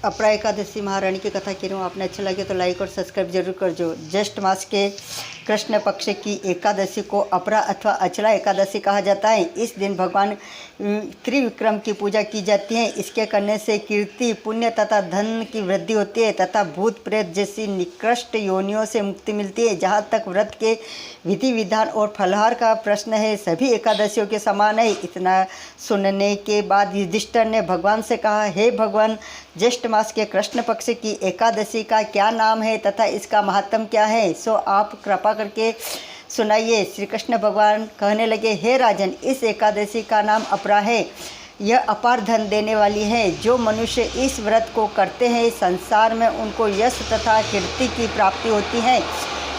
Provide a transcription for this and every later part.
अपरा एकादशी महारानी की कथा कह रही हूँ। आपने अच्छा लगे तो लाइक और सब्सक्राइब जरूर कर जो। ज्येष्ठ मास के कृष्ण पक्ष की एकादशी को अपरा अथवा अचला एकादशी कहा जाता है। इस दिन भगवान त्रिविक्रम की पूजा की जाती है। इसके करने से कीर्ति, पुण्य तथा धन की वृद्धि होती है तथा भूत प्रेत जैसी निकृष्ट योनियों से मुक्ति मिलती है। जहाँ तक व्रत के विधि विधान और फलाहार का प्रश्न है, सभी एकादशियों के समान है। इतना सुनने के बाद युधिष्ठिर ने भगवान से कहा, हे भगवान, ज्येष्ठ मास के कृष्ण पक्ष की एकादशी का क्या नाम है तथा इसका महत्व क्या है, सो आप कृपा करके सुनाइए। श्री कृष्ण भगवान कहने लगे, हे राजन, इस एकादशी का नाम अपरा है। यह अपार धन देने वाली है। जो मनुष्य इस व्रत को करते हैं, संसार में उनको यश तथा कीर्ति की प्राप्ति होती है।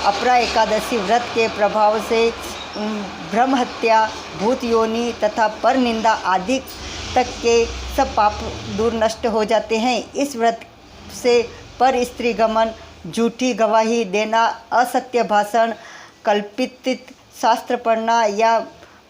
अपरा एकादशी व्रत के प्रभाव से ब्रह्म हत्या, भूत योनि तथा पर निंदा आदि तक के सब पाप दूर नष्ट हो जाते हैं। इस व्रत से पर स्त्री गमन, झूठी गवाही देना, असत्य भाषण, कल्पित शास्त्र पढ़ना या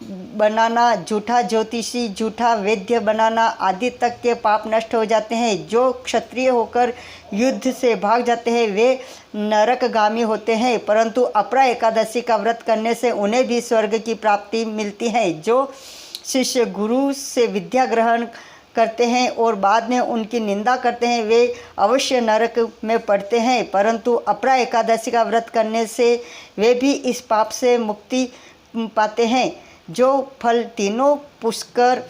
बनाना, झूठा ज्योतिषी, झूठा वैद्य बनाना आदि तक के पाप नष्ट हो जाते हैं। जो क्षत्रिय होकर युद्ध से भाग जाते हैं वे नरकगामी होते हैं, परंतु अपरा एकादशी का व्रत करने से उन्हें भी स्वर्ग की प्राप्ति मिलती है। जो शिष्य गुरु से विद्या ग्रहण करते हैं और बाद में उनकी निंदा करते हैं वे अवश्य नरक में पड़ते हैं, परंतु अपरा एकादशी का व्रत करने से वे भी इस पाप से मुक्ति पाते हैं। जो फल तीनों पुष्कर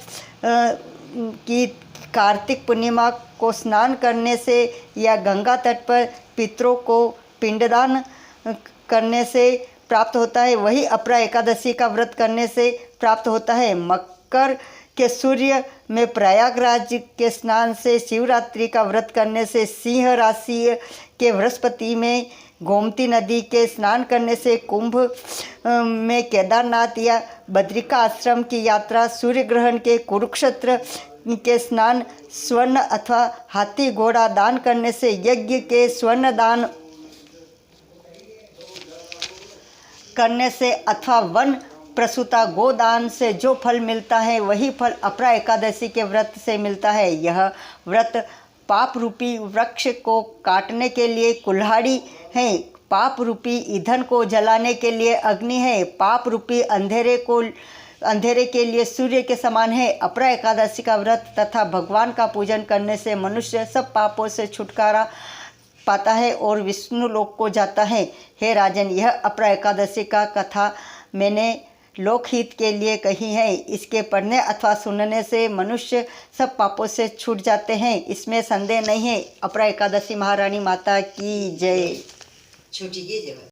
की कार्तिक पूर्णिमा को स्नान करने से या गंगा तट पर पितरों को पिंडदान करने से प्राप्त होता है, वही अपरा एकादशी का व्रत करने से प्राप्त होता है। मकर के सूर्य में प्रयागराज के स्नान से, शिवरात्रि का व्रत करने से, सिंह राशि के बृहस्पति में गोमती नदी के स्नान करने से, कुंभ में केदारनाथ या बद्रिका आश्रम की यात्रा, सूर्य ग्रहण के कुरुक्षेत्र के स्नान, स्वर्ण अथवा हाथी घोड़ा दान करने से, यज्ञ के स्वर्ण दान करने से अथवा वन प्रसूता गोदान से जो फल मिलता है वही फल अपरा एकादशी के व्रत से मिलता है। यह व्रत पाप रूपी वृक्ष को काटने के लिए कुल्हाड़ी है, पाप रूपी ईंधन को जलाने के लिए अग्नि है, पाप रूपी अंधेरे के लिए सूर्य के समान है। अपरा एकादशी का व्रत तथा भगवान का पूजन करने से मनुष्य सब पापों से छुटकारा पाता है और विष्णु लोक को जाता है। हे राजन, यह अपरा एकादशी का कथा मैंने लोकहित के लिए कही है। इसके पढ़ने अथवा सुनने से मनुष्य सब पापों से छूट जाते हैं, इसमें संदेह नहीं है। अपरा एकादशी महारानी माता की जय। छूटी की जय।